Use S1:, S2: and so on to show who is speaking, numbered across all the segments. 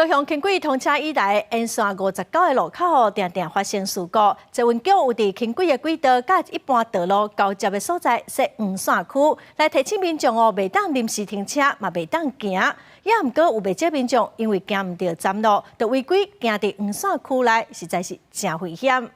S1: 高雄轻轨通车以来，沿线59个路口常常发生事故。捷运局有伫轻轨的轨道甲一般道路交接的所在设黄线区，来提醒民众袂当临时停车，嘛袂当行。也毋过有袂少民众因为行毋到站路，就违规行伫黄线区内，实在是真危险。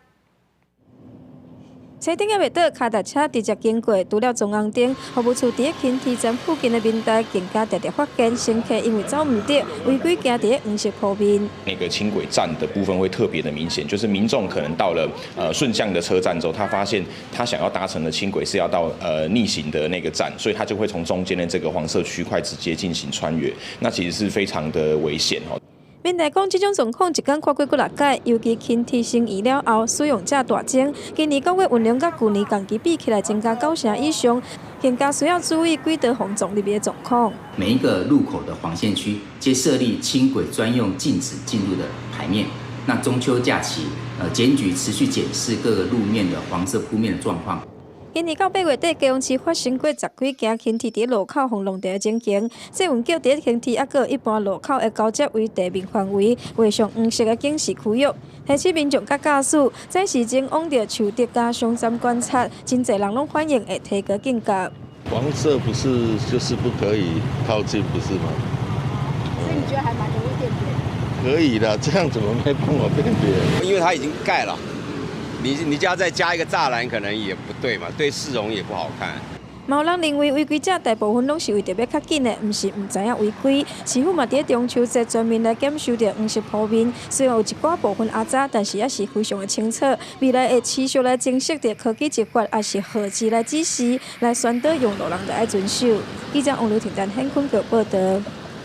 S2: 车顶也袂倒，脚踏车直接经过，除了中央灯，服务处伫轻铁站附近的民代更加常常发现乘客因为走唔得，违规行伫黄色铺面。
S3: 那个轻轨站的部分会特别的明显，就是民众可能到了顺向的车站之后，他发现他想要搭乘的轻轨是要到逆行的那个站，所以他就会从中间的这个黄色区块直接进行穿越，那其实是非常的危险哦。
S2: 民代讲，这种状况一天看过6届，尤其轻铁升移了后，使用者大增。今年9月运量甲去年同期比起来增加9成以上，更加需要注意轨道防撞入面的状况。
S4: 每一个路口的黄线区皆设立轻轨专用禁止进入的牌面。那中秋假期，检举持续检视各个路面的黄色铺面的状况。
S2: 今年到8月底，高雄市发生过10几件轻铁伫路口防弄地的情形。捷运局伫轻铁还有一般路口的交接为地面范围画上黄色的警示区域，提醒民众甲驾驶在事前往着树德加上站观察，真侪人拢反映会提高警觉。
S5: 黄色不是就是不可以靠近，不是吗？
S6: 所以你觉得还蛮容易辨别？
S5: 可以的，这样怎么没帮我辨别？
S7: 因为它已经盖了。 你家再加一个栅栏，可能也不对嘛，对市容也不好看。
S2: 有人认为违规者大部分拢是为着要较紧的，毋是毋知影违规。市府嘛伫中秋节专门来检修着黄色铺面，虽然有一寡部分阿早，但是也是非常的清楚。未来会持续来精细着科技执法，也是何时来指示，来宣导用路人就爱遵守。记者王刘庭在现场报道。